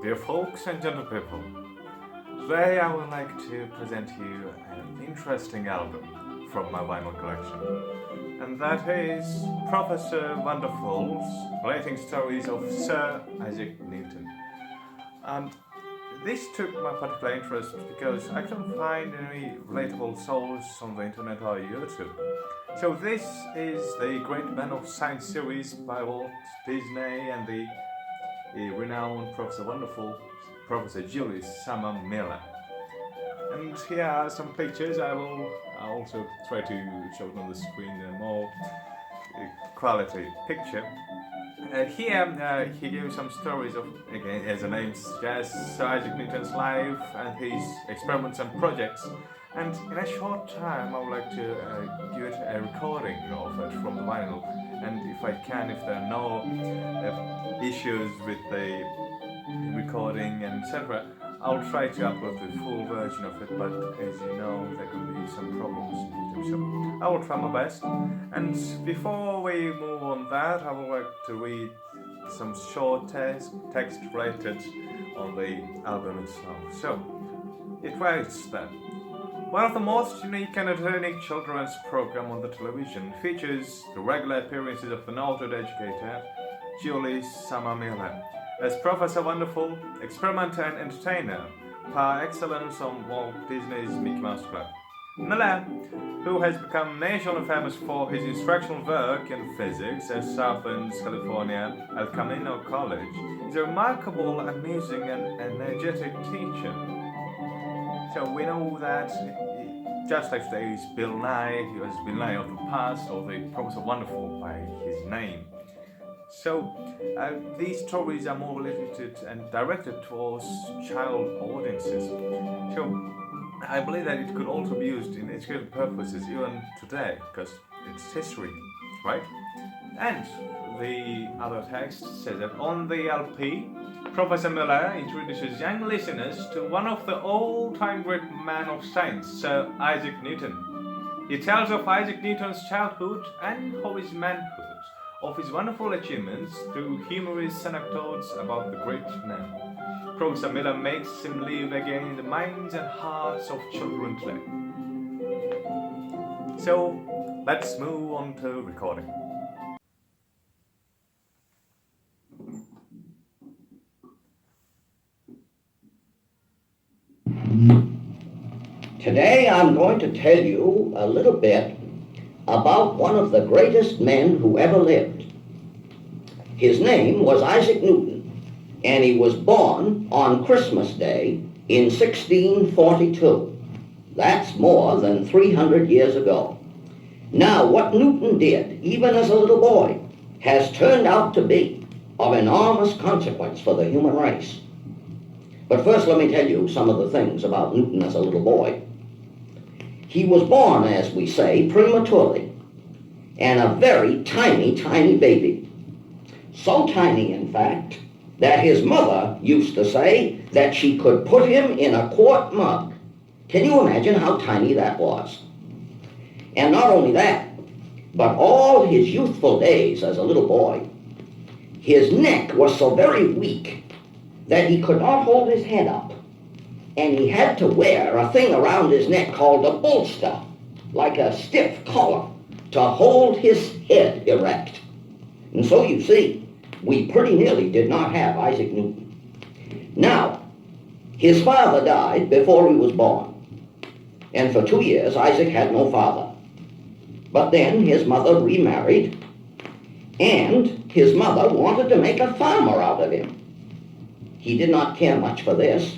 Dear folks and gentle people, today I would like to present you an interesting album from my vinyl collection, and that is Professor Wonderful's Relating Stories of Sir Isaac Newton. And this took my particular interest because I couldn't find any relatable source on the internet or YouTube. So this is the Great Men of Science series by Walt Disney and the renowned Professor Wonderful, Professor Julius Summer Miller. And here are some pictures. I will also try to show it on the screen a more quality picture. Here he gives some stories of, again, as the name suggests, Sir Isaac Newton's life and his experiments and projects. And in a short time, I would like to give it a recording of it from the vinyl. And if I can, if there are no issues with the recording and etc., I'll try to upload the full version of it. But as you know, there can be some problems in YouTube, so I will try my best. And before we move on that, I would like to read some short text related on the album itself. So it writes that one of the most unique and entertaining children's program on the television features the regular appearances of the noted educator Julius Summer Miller as Professor Wonderful, experimenter and entertainer par excellence on Walt Disney's Mickey Mouse Club. Miller, who has become nationally famous for his instructional work in physics at Southern California El Camino College, is a remarkable, amusing and energetic teacher. So we know that just like there is Bill Nye, he was Bill Nye of the past, or the Professor Wonderful by his name. So these stories are more related and directed towards child audiences. So I believe that it could also be used in educational purposes even today, because it's history, right? And the other text says that on the LP, Professor Miller introduces young listeners to one of the all-time great men of science, Sir Isaac Newton. He tells of Isaac Newton's childhood and of his manhood, of his wonderful achievements through humorous anecdotes about the great man. Professor Miller makes him live again in the minds and hearts of children today. So let's move on to recording. Today I'm going to tell you a little bit about one of the greatest men who ever lived. His name was Isaac Newton, and he was born on Christmas Day in 1642. That's more than 300 years ago. Now, what Newton did, even as a little boy, has turned out to be of enormous consequence for the human race. But first, let me tell you some of the things about Newton as a little boy. He was born, as we say, prematurely, and a very tiny, tiny baby. So tiny, in fact, that his mother used to say that she could put him in a quart mug. Can you imagine how tiny that was? And not only that, but all his youthful days as a little boy, his neck was so very weak that he could not hold his head up. And he had to wear a thing around his neck called a bolster, like a stiff collar, to hold his head erect. And so you see, we pretty nearly did not have Isaac Newton. Now, his father died before he was born, and for 2 years Isaac had no father. But then his mother remarried, and his mother wanted to make a farmer out of him. He did not care much for this,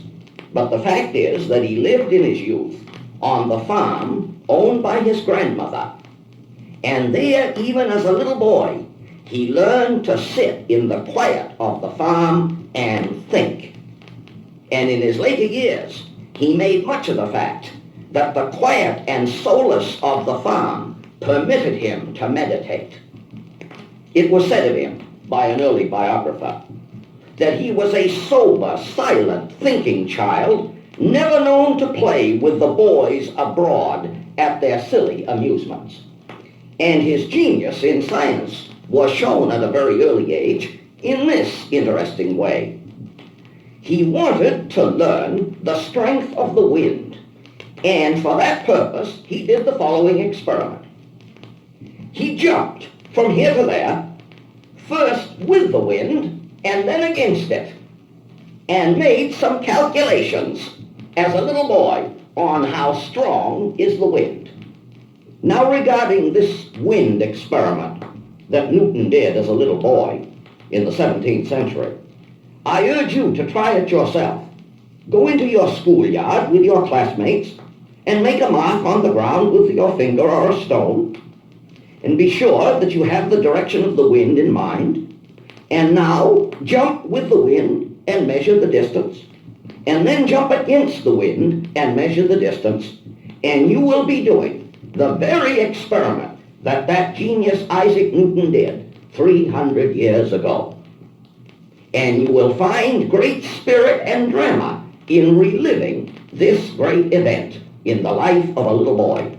but the fact is that he lived in his youth on the farm owned by his grandmother. And there, even as a little boy, he learned to sit in the quiet of the farm and think. And in his later years, he made much of the fact that the quiet and solace of the farm permitted him to meditate. It was said of him by an early biographer that he was a sober, silent, thinking child, never known to play with the boys abroad at their silly amusements. And his genius in science was shown at a very early age in this interesting way. he wanted to learn the strength of the wind. And for that purpose, he did the following experiment. He jumped from here to there, first with the wind and then against it, and made some calculations as a little boy on how strong is the wind. Now, regarding this wind experiment that Newton did as a little boy in the 17th century, I urge you to try it yourself. Go into your schoolyard with your classmates and make a mark on the ground with your finger or a stone, and be sure that you have the direction of the wind in mind. And now jump with the wind and measure the distance, and then jump against the wind and measure the distance, and you will be doing the very experiment that genius Isaac Newton did 300 years ago. And you will find great spirit and drama in reliving this great event in the life of a little boy.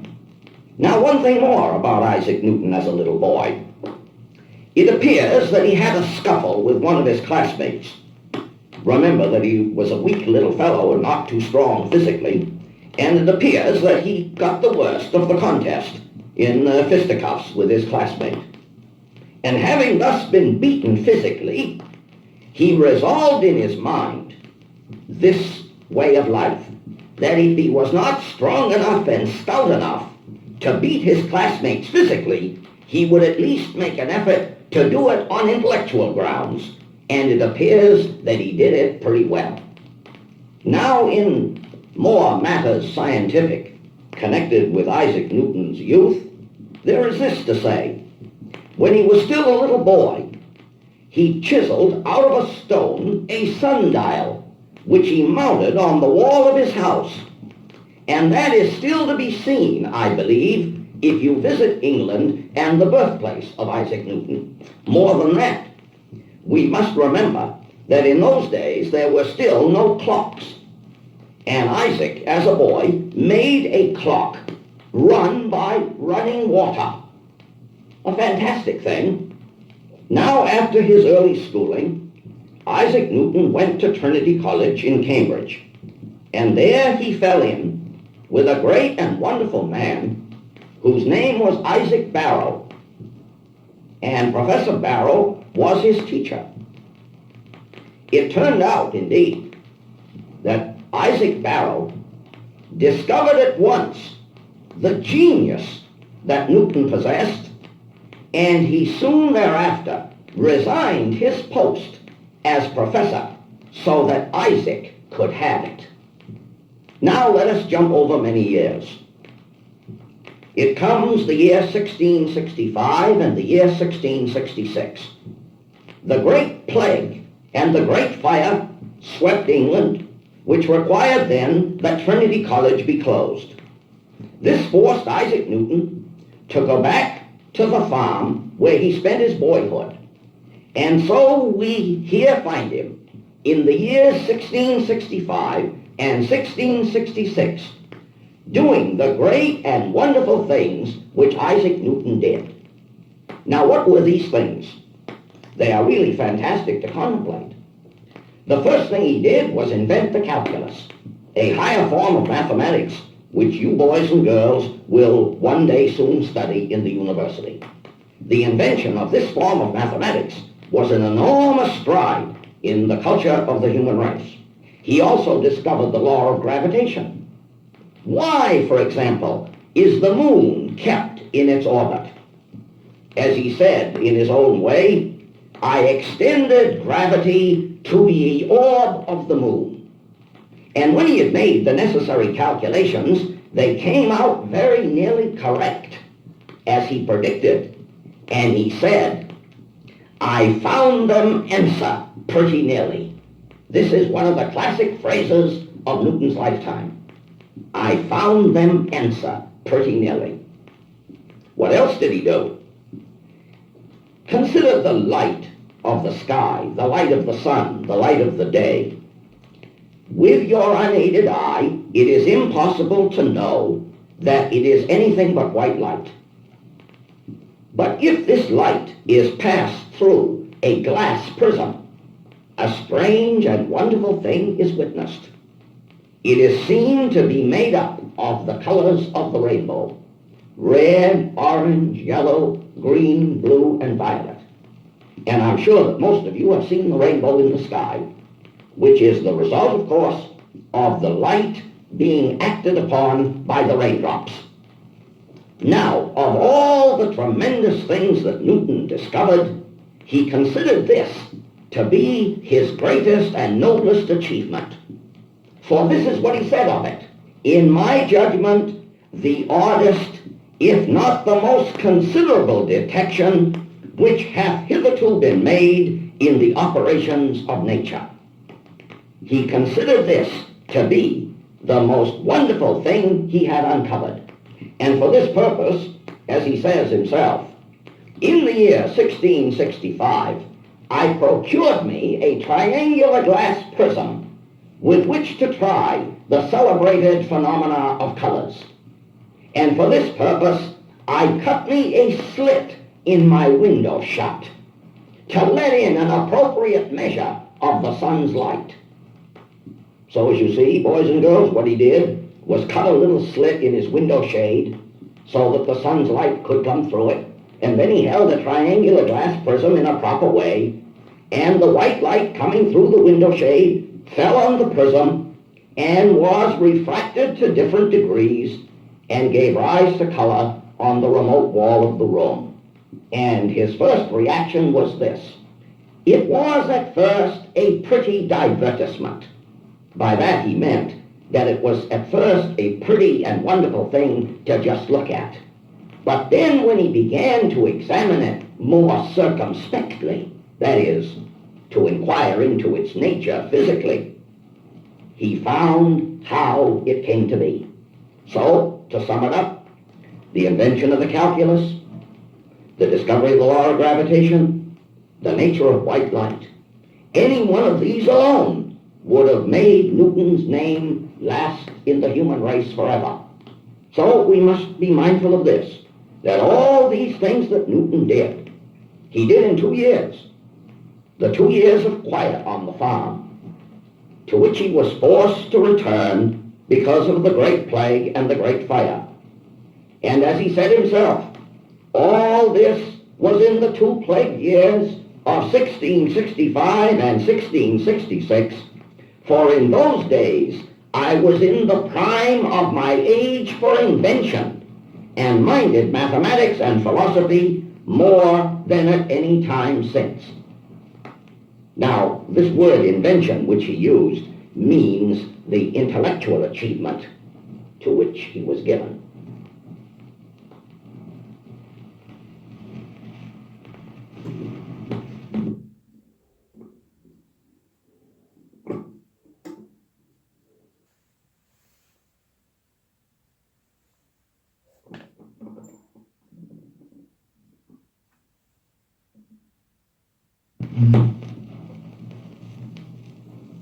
Now, one thing more about Isaac Newton as a little boy. It appears that he had a scuffle with one of his classmates. Remember that he was a weak little fellow and not too strong physically, and it appears that he got the worst of the contest in fisticuffs with his classmate. And having thus been beaten physically, he resolved in his mind this way of life, that if he was not strong enough and stout enough to beat his classmates physically, he would at least make an effort to do it on intellectual grounds, and it appears that he did it pretty well. Now, in more matters scientific connected with Isaac Newton's youth, there is this to say. When he was still a little boy, he chiseled out of a stone a sundial, which he mounted on the wall of his house. And that is still to be seen, I believe, if you visit England and the birthplace of Isaac Newton. More than that, we must remember that in those days there were still no clocks. And Isaac, as a boy, made a clock run by running water. A fantastic thing. Now, after his early schooling, Isaac Newton went to Trinity College in Cambridge. And there he fell in with a great and wonderful man whose name was Isaac Barrow. And Professor Barrow was his teacher. It turned out, indeed, that Isaac Barrow discovered at once the genius that Newton possessed, and he soon thereafter resigned his post as professor so that Isaac could have it. Now let us jump over many years. It comes the year 1665 and the year 1666. The Great Plague and the Great Fire swept England, which required then that Trinity College be closed. This forced Isaac Newton to go back to the farm where he spent his boyhood. And so we here find him in the years 1665 and 1666 doing the great and wonderful things which Isaac Newton did. Now, what were these things? They are really fantastic to contemplate. The first thing he did was invent the calculus, a higher form of mathematics which you boys and girls will one day soon study in the university. The invention of this form of mathematics was an enormous stride in the culture of the human race. He also discovered the law of gravitation. Why, for example, is the moon kept in its orbit? As he said in his own way, I extended gravity to the orb of the moon. And when he had made the necessary calculations, they came out very nearly correct, as he predicted. And he said, I found them answer pretty nearly. This is one of the classic phrases of Newton's lifetime. I found them answer pretty nearly. What else did he do? Consider the light of the sky, the light of the sun, the light of the day. With your unaided eye, it is impossible to know that it is anything but white light. But if this light is passed through a glass prism, a strange and wonderful thing is witnessed. It is seen to be made up of the colors of the rainbow: red, orange, yellow, green, blue, and violet. And I'm sure that most of you have seen the rainbow in the sky, which is the result, of course, of the light being acted upon by the raindrops. Now, of all the tremendous things that Newton discovered, he considered this to be his greatest and noblest achievement. For this is what he said of it: "In my judgment, the oddest, if not the most considerable detection which hath hitherto been made in the operations of nature." He considered this to be the most wonderful thing he had uncovered. And for this purpose, as he says himself, in the year 1665, I procured me a triangular glass prism with which to try the celebrated phenomena of colors. And for this purpose, I cut me a slit in my window shut to let in an appropriate measure of the sun's light. So as you see, boys and girls, what he did was cut a little slit in his window shade so that the sun's light could come through it, and then he held a triangular glass prism in a proper way, and the white light coming through the window shade fell on the prism and was refracted to different degrees and gave rise to color on the remote wall of the room. And his first reaction was this: it was at first a pretty divertisement. By that he meant that it was at first a pretty and wonderful thing to just look at. But then when he began to examine it more circumspectly, that is, to inquire into its nature physically, he found how it came to be. So, to sum it up, the invention of the calculus, the discovery of the law of gravitation, the nature of white light, any one of these alone would have made Newton's name last in the human race forever. So we must be mindful of this, that all these things that Newton did, he did in 2 years. The 2 years of quiet on the farm, to which he was forced to return because of the Great Plague and the Great Fire. And as he said himself, all this was in the 2 plague years of 1665 and 1666, for in those days I was in the prime of my age for invention, and minded mathematics and philosophy more than at any time since. Now, this word invention, which he used, means the intellectual achievement to which he was given.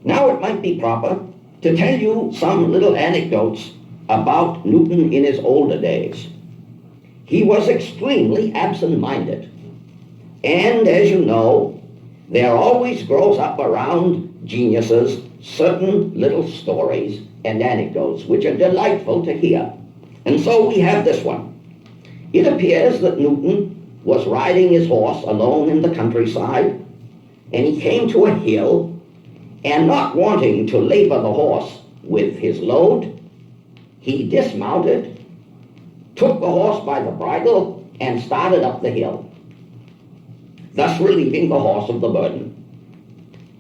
Now it might be proper to tell you some little anecdotes about Newton in his older days. He was extremely absent-minded. And as you know, there always grows up around geniuses certain little stories and anecdotes which are delightful to hear. And so we have this one. It appears that Newton was riding his horse alone in the countryside, and he came to a hill, and not wanting to labor the horse with his load, he dismounted, took the horse by the bridle, and started up the hill, thus relieving the horse of the burden.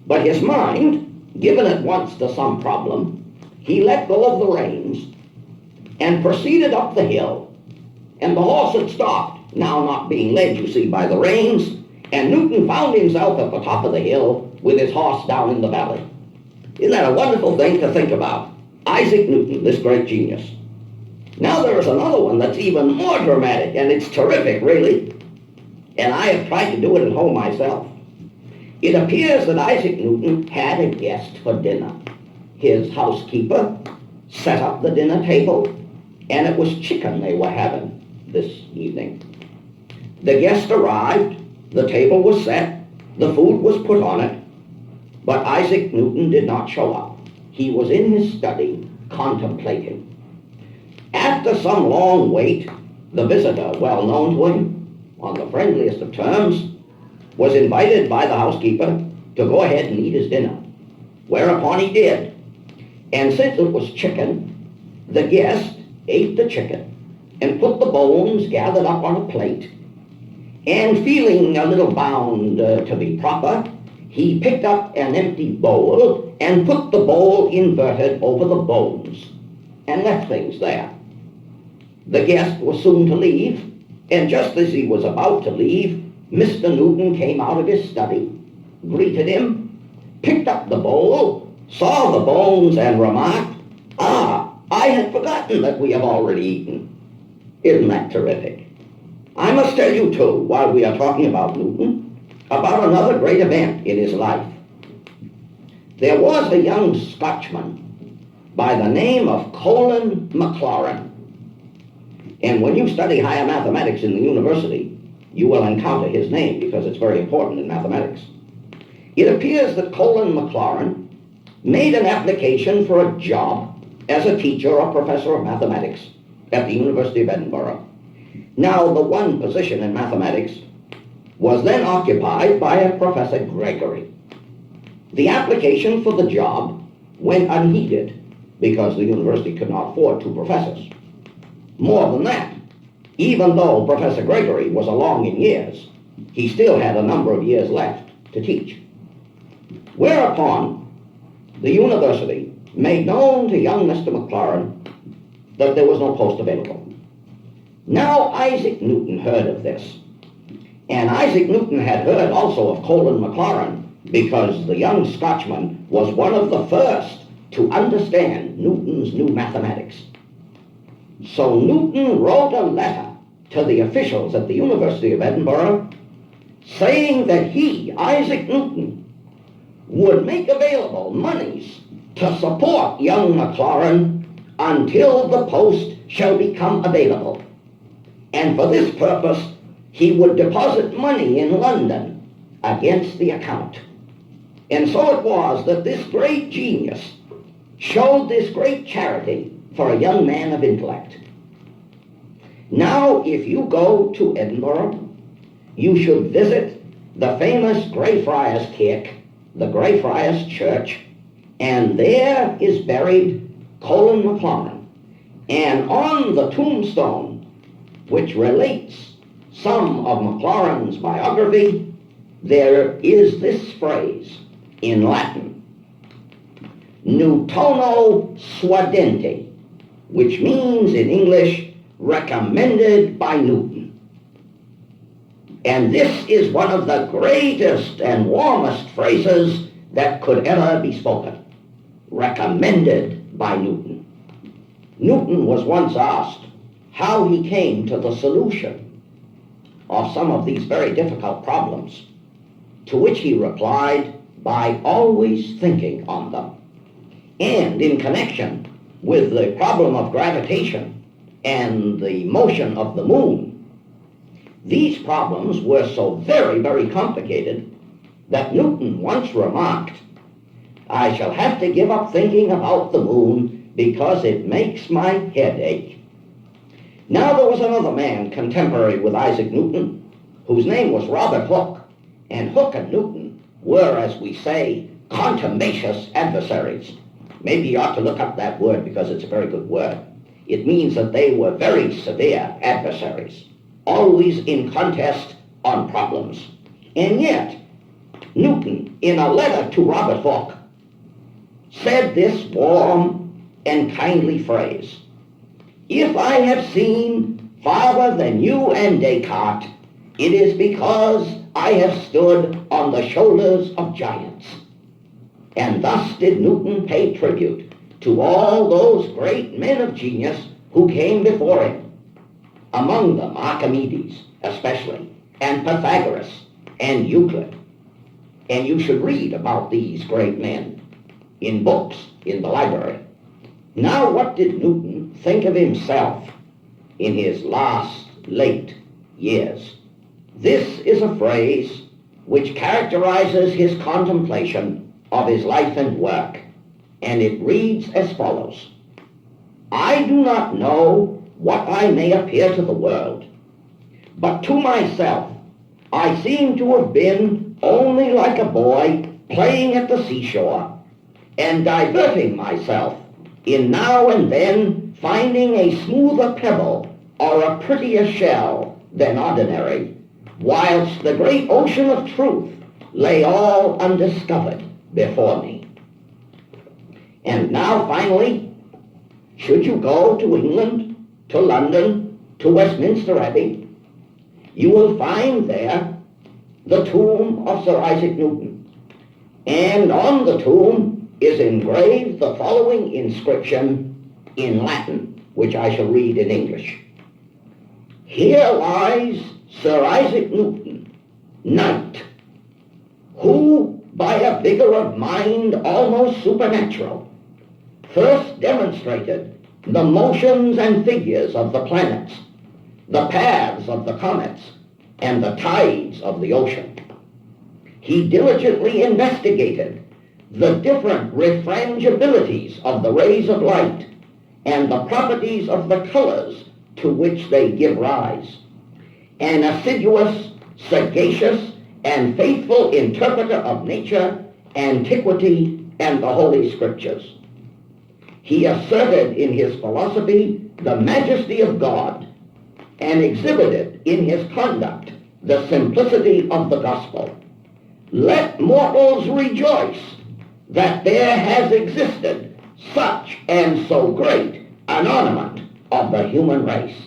But his mind, given at once to some problem, he let go of the reins and proceeded up the hill, and the horse had stopped, now not being led, you see, by the reins, and Newton found himself at the top of the hill with his horse down in the valley. Isn't that a wonderful thing to think about? Isaac Newton, this great genius. Now there is another one that's even more dramatic, and it's terrific, really. And I have tried to do it at home myself. It appears that Isaac Newton had a guest for dinner. His housekeeper set up the dinner table, and it was chicken they were having this evening. The guest arrived, the table was set, the food was put on it, But Isaac Newton did not show up. He was in his study contemplating. After some long wait, the visitor, well known to him, on the friendliest of terms, was invited by the housekeeper to go ahead and eat his dinner, whereupon he did. And since it was chicken, the guest ate the chicken and put the bones gathered up on a plate, and feeling a little bound to be proper, he picked up an empty bowl and put the bowl inverted over the bones and left things there. The guest was soon to leave, and just as he was about to leave, Mr. Newton came out of his study, greeted him, picked up the bowl, saw the bones, and remarked, "Ah, I had forgotten that we have already eaten." Isn't that terrific? I must tell you, too, while we are talking about Newton, about another great event in his life. There was a young Scotchman by the name of Colin Maclaurin. And when you study higher mathematics in the university, you will encounter his name because it's very important in mathematics. It appears that Colin Maclaurin made an application for a job as a teacher or professor of mathematics at the University of Edinburgh. Now, the one position in mathematics was then occupied by a Professor Gregory. The application for the job went unheeded because the university could not afford two professors. More than that, even though Professor Gregory was along in years, he still had a number of years left to teach. Whereupon, the university made known to young Mr. Maclaurin that there was no post available. Now Isaac Newton heard of this, and Isaac Newton had heard also of Colin Maclaurin because the young Scotchman was one of the first to understand Newton's new mathematics. So Newton wrote a letter to the officials at the University of Edinburgh saying that he, Isaac Newton, would make available monies to support young Maclaurin until the post shall become available. And for this purpose, he would deposit money in London against the account. And so it was that this great genius showed this great charity for a young man of intellect. Now, if you go to Edinburgh, you should visit the famous Greyfriars Kirk, the Greyfriars Church, and there is buried Colin Maclaurin. And on the tombstone, which relates some of Maclaurin's biography, there is this phrase in Latin, Newtono suadente, which means in English, recommended by Newton. And this is one of the greatest and warmest phrases that could ever be spoken. Recommended by Newton. Newton was once asked how he came to the solution of some of these very difficult problems, to which he replied, by always thinking on them. And in connection with the problem of gravitation and the motion of the moon, these problems were so very, very complicated that Newton once remarked, "I shall have to give up thinking about the moon because it makes my head ache." Now there was another man contemporary with Isaac Newton whose name was Robert Hooke, and Hooke and Newton were, as we say, contumacious adversaries. Maybe you ought to look up that word because it's a very good word. It means that they were very severe adversaries, always in contest on problems. And yet, Newton, in a letter to Robert Hooke, said this warm and kindly phrase, "If I have seen farther than you and Descartes, it is because I have stood on the shoulders of giants." And thus did Newton pay tribute to all those great men of genius who came before him, among them Archimedes especially, and Pythagoras, and Euclid. And you should read about these great men in books in the library. Now, what did Newton think of himself in his last, late years? This is a phrase which characterizes his contemplation of his life and work, and it reads as follows. I do not know what I may appear to the world, but to myself I seem to have been only like a boy playing at the seashore and diverting myself in now and then finding a smoother pebble or a prettier shell than ordinary, whilst the great ocean of truth lay all undiscovered before me. And now finally, should you go to England, to London, to Westminster Abbey, you will find there the tomb of Sir Isaac Newton. And on the tomb is engraved the following inscription in Latin, which I shall read in English. Here lies Sir Isaac Newton, knight, who, by a vigor of mind almost supernatural, first demonstrated the motions and figures of the planets, the paths of the comets, and the tides of the ocean. He diligently investigated the different refrangibilities of the rays of light and the properties of the colors to which they give rise. An assiduous, sagacious, and faithful interpreter of nature, antiquity, and the Holy Scriptures. He asserted in his philosophy the majesty of God and exhibited in his conduct the simplicity of the gospel. Let mortals rejoice that there has existed such and so great an ornament of the human race.